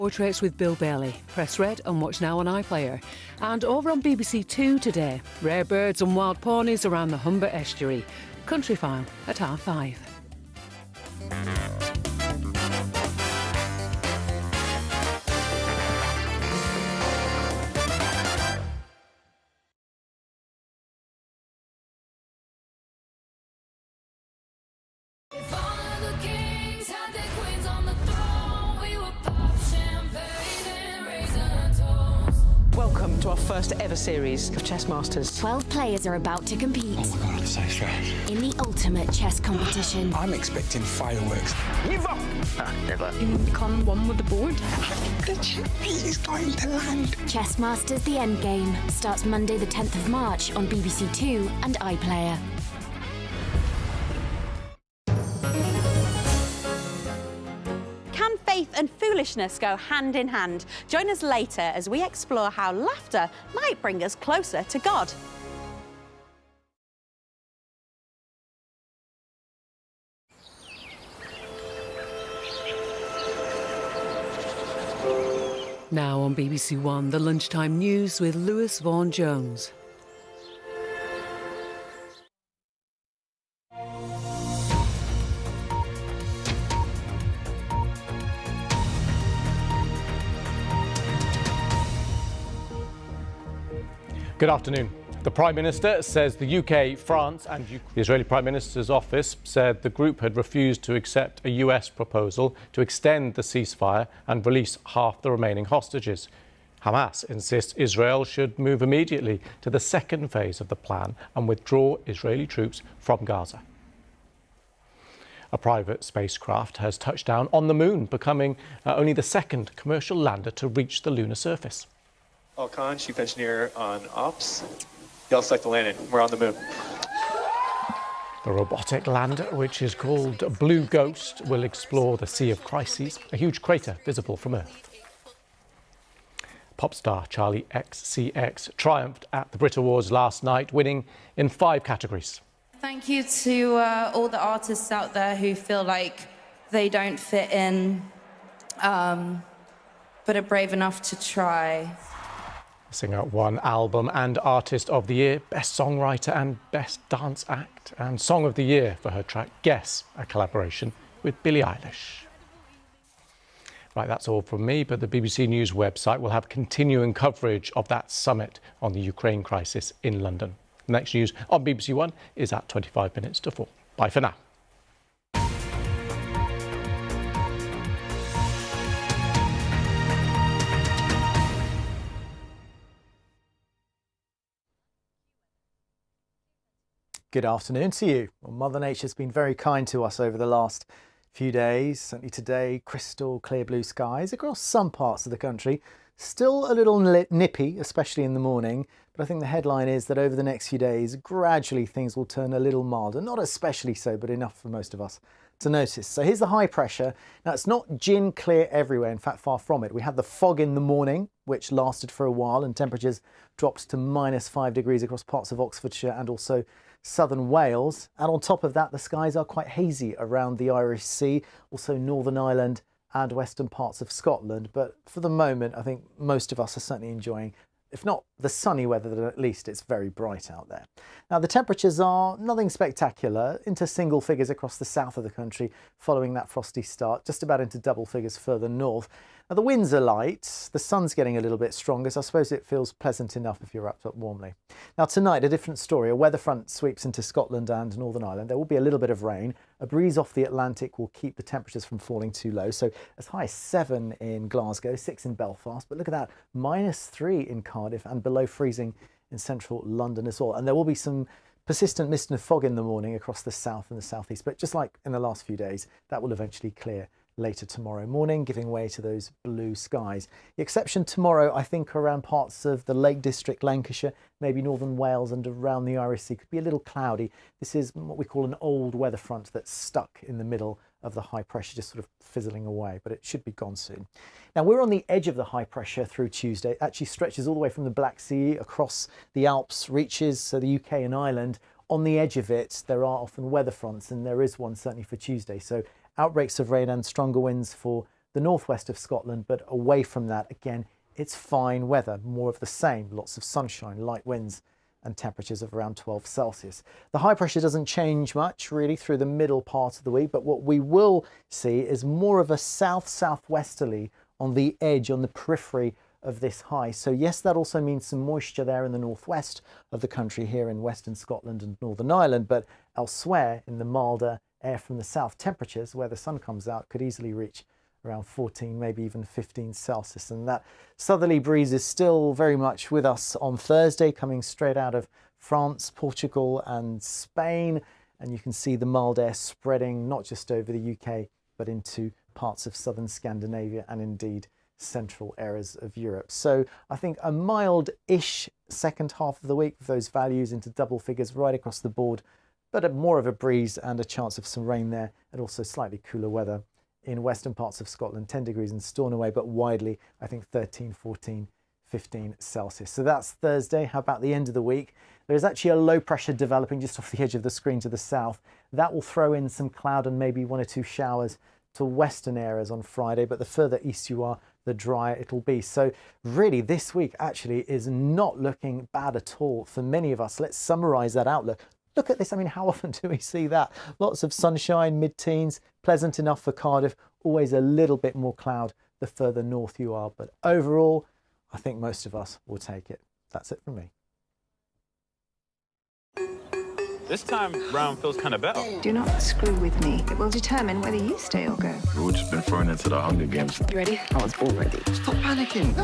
Portraits with Bill Bailey. Press red and watch now on iPlayer. And over on BBC Two today, rare birds and wild ponies around the Humber estuary. Countryfile at 5:30. Welcome to our first ever series of Chess Masters. 12 players are about to compete. Oh my God, I'm so stressed. In the ultimate chess competition. I'm expecting fireworks. Never. Never. You become one with the board. The checkmate is going to land. Chess Masters The Endgame starts Monday the 10th of March on BBC Two and iPlayer. Can faith and foolishness go hand in hand? Join us later as we explore how laughter might bring us closer to God. Now on BBC One, the lunchtime news with Lewis Vaughan-Jones. Good afternoon. The Prime Minister says the UK, France and the Israeli Prime Minister's office said the group had refused to accept a US proposal to extend the ceasefire and release half the remaining hostages. Hamas insists Israel should move immediately to the second phase of the plan and withdraw Israeli troops from Gaza. A private spacecraft has touched down on the moon, becoming only the second commercial lander to reach the lunar surface. Al Khan, Chief Engineer on Ops. Y'all select the landing. We're on the moon. The robotic lander, which is called Blue Ghost, will explore the Sea of Crises, a huge crater visible from Earth. Pop star Charlie XCX triumphed at the Brit Awards last night, winning in 5 categories. Thank you to all the artists out there who feel like they don't fit in, but are brave enough to try. The singer won Album and Artist of the Year, Best Songwriter and Best Dance Act, and Song of the Year for her track Guess, a collaboration with Billie Eilish. Right, that's all from me, but the BBC News website will have continuing coverage of that summit on the Ukraine crisis in London. The next news on BBC One is at 25 minutes to 4. Bye for now. Good afternoon to you. Well, Mother Nature's been very kind to us over the last few days. Certainly today, crystal clear blue skies across some parts of the country. Still a little nippy, especially in the morning. But I think the headline is that over the next few days, gradually things will turn a little milder. Not especially so, but enough for most of us to notice. So here's the high pressure. Now, it's not gin clear everywhere. In fact, far from it. We had the fog in the morning, which lasted for a while, and temperatures dropped to -5 degrees across parts of Oxfordshire and also southern Wales. And on top of that, the skies are quite hazy around the Irish Sea, also Northern Ireland and western parts of Scotland. But for the moment, I think most of us are certainly enjoying, if not the sunny weather, then at least it's very bright out there. Now, the temperatures are nothing spectacular, into single figures across the south of the country following that frosty start, just about into double figures further north. Now, the winds are light, the sun's getting a little bit stronger, so I suppose it feels pleasant enough if you're wrapped up warmly. Now, tonight, a different story. A weather front sweeps into Scotland and Northern Ireland. There will be a little bit of rain. A breeze off the Atlantic will keep the temperatures from falling too low. So as high as 7 in Glasgow, 6 in Belfast. But look at that, -3 in Cardiff and below freezing in central London as well. And there will be some persistent mist and fog in the morning across the south and the southeast. But just like in the last few days, that will eventually clear later tomorrow morning, giving way to those blue skies. The exception tomorrow, I think, around parts of the Lake District, Lancashire, maybe northern Wales and around the Irish Sea, could be a little cloudy. This is what we call an old weather front that's stuck in the middle of the high pressure, just sort of fizzling away, but it should be gone soon. Now, we're on the edge of the high pressure through Tuesday. It actually stretches all the way from the Black Sea across the Alps, reaches the UK and Ireland. On the edge of it, there are often weather fronts, and there is one certainly for Tuesday. So outbreaks of rain and stronger winds for the northwest of Scotland, but away from that, again, it's fine weather, more of the same, lots of sunshine, light winds and temperatures of around 12 Celsius. The high pressure doesn't change much really through the middle part of the week, but what we will see is more of a south-southwesterly on the edge, on the periphery of this high. So yes, that also means some moisture there in the northwest of the country here in Western Scotland and Northern Ireland, but elsewhere in the milder air from the south, temperatures where the sun comes out could easily reach around 14, maybe even 15 Celsius. And that southerly breeze is still very much with us on Thursday, coming straight out of France, Portugal and Spain. And you can see the mild air spreading not just over the UK, but into parts of southern Scandinavia and indeed central areas of Europe. So I think a mild-ish second half of the week with those values into double figures right across the board, but more of a breeze and a chance of some rain there, and also slightly cooler weather in western parts of Scotland, 10 degrees in Stornoway, but widely, I think 13, 14, 15 Celsius. So that's Thursday. How about the end of the week? There's actually a low pressure developing just off the edge of the screen to the south. That will throw in some cloud and maybe 1 or 2 showers to western areas on Friday, but the further east you are, the drier it'll be. So really this week actually is not looking bad at all for many of us. Let's summarize that outlook. Look at this. I mean, how often do we see that? Lots of sunshine, mid-teens, pleasant enough for Cardiff, always a little bit more cloud the further north you are. But overall, I think most of us will take it. That's it from me. This time round feels kind of better. Do not screw with me. It will determine whether you stay or go. We've all just been thrown into the Hunger Games. You ready? I was born ready. Stop panicking.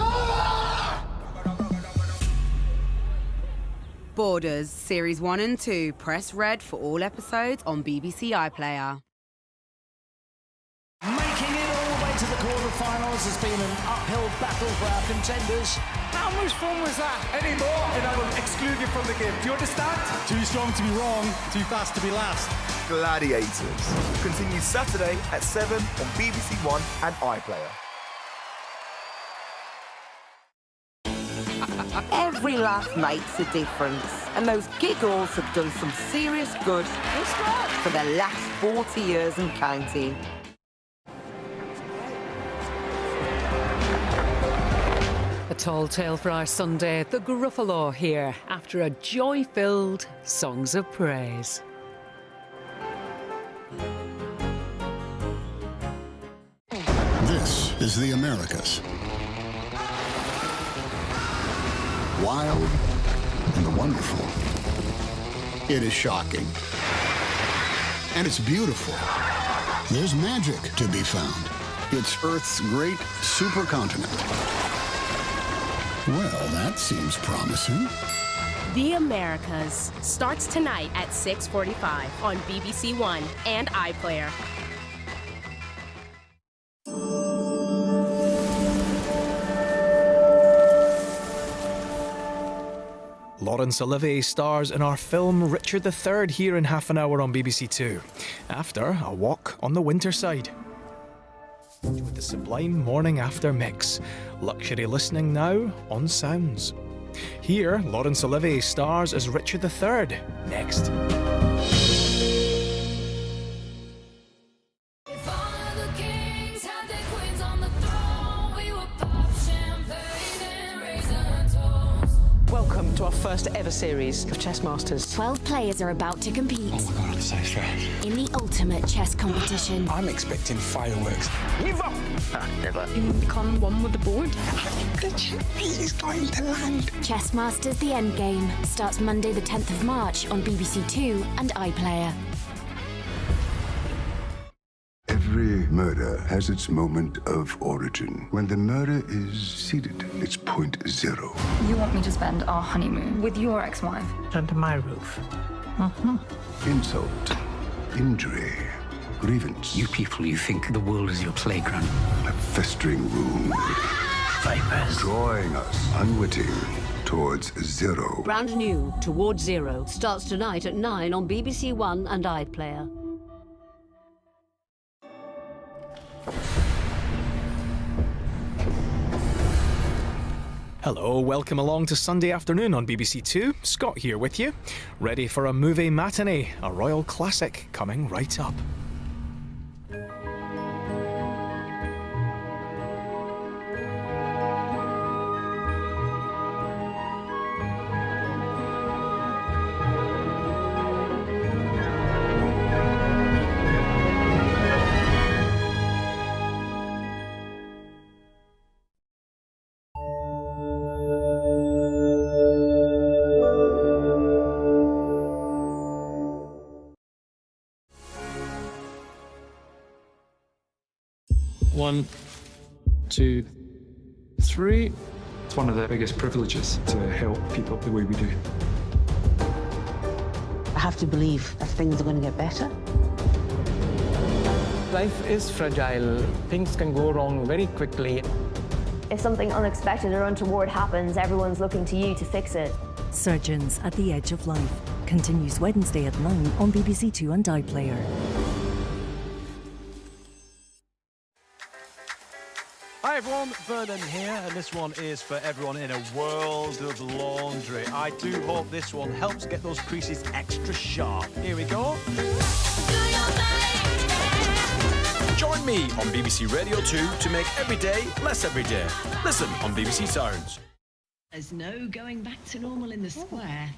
Borders, Series 1 and 2. Press red for all episodes on BBC iPlayer. Making it all the way to the quarterfinals has been an uphill battle for our contenders. How much fun was that? Any more and I will exclude you from the game. Do you understand? Too strong to be wrong, too fast to be last. Gladiators continues Saturday at 7 on BBC One and iPlayer. Every laugh makes a difference, and those giggles have done some serious good for the last 40 years and counting. A tall tale for our Sunday, the Gruffalo here, after a joy-filled Songs of Praise. This is the Americas. Wild and the wonderful. It is shocking. And it's beautiful. There's magic to be found. It's Earth's great supercontinent. Well, that seems promising. The Americas starts tonight at 6:45 on BBC One and iPlayer. Laurence Olivier stars in our film Richard III here in half an hour on BBC Two, after a walk on the winter side. With the sublime morning after mix, luxury listening now on Sounds. Here, Laurence Olivier stars as Richard III, next. Welcome to our first ever series of Chess Masters. 12 players are about to compete. Oh my God, I'm so stressed. In the ultimate chess competition. I'm expecting fireworks. Give up! Never. You become one with the board. The checkmate is going to land. Chess Masters The Endgame starts Monday the 10th of March on BBC Two and iPlayer. Every murder has its moment of origin. When the murder is seeded, it's point zero. You want me to spend our honeymoon with your ex-wife? Under my roof. Insult, injury, grievance. You people, you think the world is your playground. A festering wound. Vipers. Drawing us, unwitting, towards zero. Brand new, Towards Zero, starts tonight at 9 on BBC One and iPlayer. Hello, welcome along to Sunday afternoon on BBC Two. Scott here with you, ready for a movie matinee, a royal classic coming right up. 1, 2, 3. It's one of the biggest privileges to help people the way we do. I have to believe that things are going to get better. Life is fragile. Things can go wrong very quickly. If something unexpected or untoward happens, everyone's looking to you to fix it. Surgeons at the Edge of Life continues Wednesday at 9 on BBC Two and iPlayer. Hi everyone, Vernon here, and this one is for everyone in a world of laundry. I do hope this one helps get those creases extra sharp. Here we go. Join me on BBC Radio 2 to make every day less every day. Listen on BBC Sounds. There's no going back to normal in the square.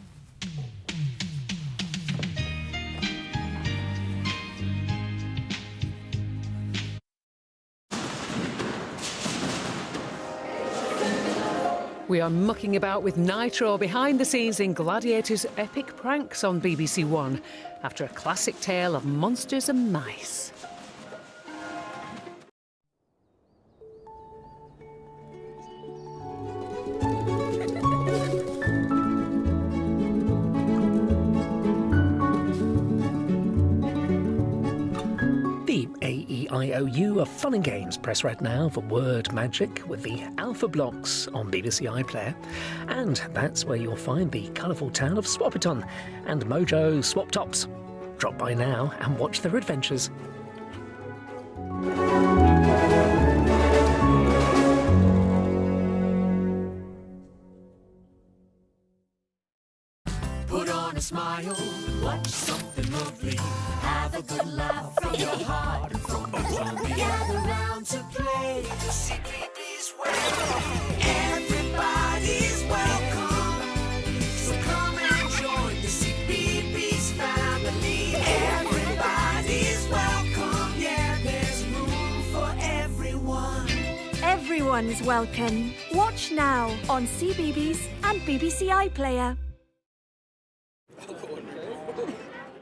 We are mucking about with Nitro behind the scenes in Gladiator's epic pranks on BBC One after a classic tale of monsters and mice. AEIOU of Fun and Games. Press red now for Word Magic with the Alpha Blocks on BBC iPlayer. And that's where you'll find the colourful town of Swapperton and Mojo Swap Tops. Drop by now and watch their adventures. Put on a smile, watch something lovely. Have a good laugh from your heart and from your tummy. Gather round to play. CBBS way. Everybody's welcome. So come and join the CBBS family. Everybody's welcome. Yeah, there's room for everyone. Everyone's welcome. Watch now on CBBS and BBC iPlayer.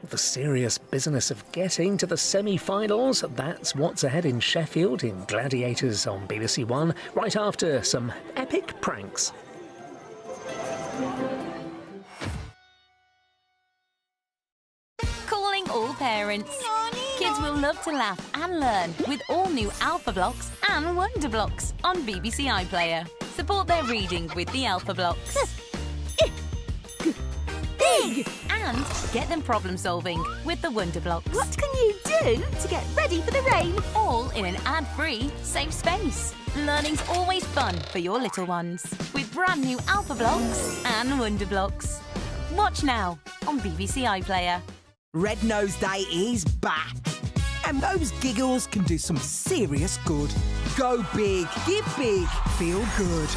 The serious business of getting to the semi-finals, that's what's ahead in Sheffield in Gladiators on BBC One, right after some epic pranks. Calling all parents. Kids will love to laugh and learn with all new Alpha Blocks and Wonder Blocks on BBC iPlayer. Support their reading with the Alpha Blocks. Big! And get them problem solving with the Wonder Blocks. What can you do to get ready for the rain? All in an ad-free, safe space. Learning's always fun for your little ones with brand new Alpha Blocks and Wonder Blocks. Watch now on BBC iPlayer. Red Nose Day is back. And those giggles can do some serious good. Go big, give big, feel good.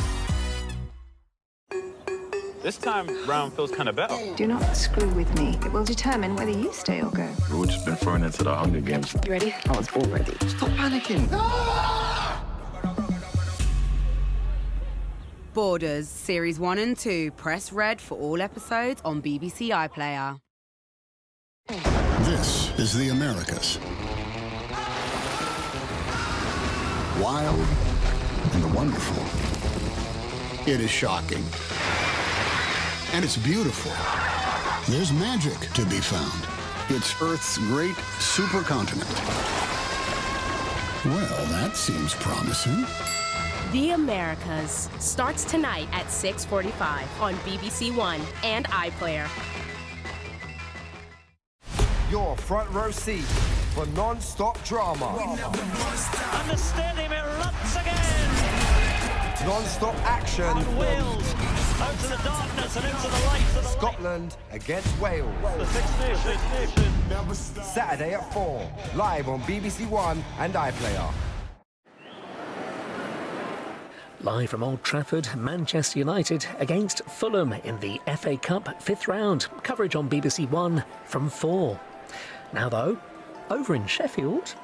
This time round feels kind of better. Do not screw with me. It will determine whether you stay or go. We've just been thrown into the Hunger Games. You ready? I was born ready. Stop panicking. Borders, Series 1 and 2. Press red for all episodes on BBC iPlayer. This is the Americas. Wild and the wonderful. It is shocking. And it's beautiful. There's magic to be found. It's Earth's great supercontinent. Well, that seems promising. The Americas starts tonight at 6:45 on BBC One and iPlayer. Your front row seat for non-stop drama. And the stadium erupts again. Non-stop action. And Wales out to the darkness and into the light. Scotland against Wales. The Six Nations. Saturday at 4, live on BBC One and iPlayer. Live from Old Trafford, Manchester United against Fulham in the FA Cup 5th round. Coverage on BBC One from 4. Now though, over in Sheffield,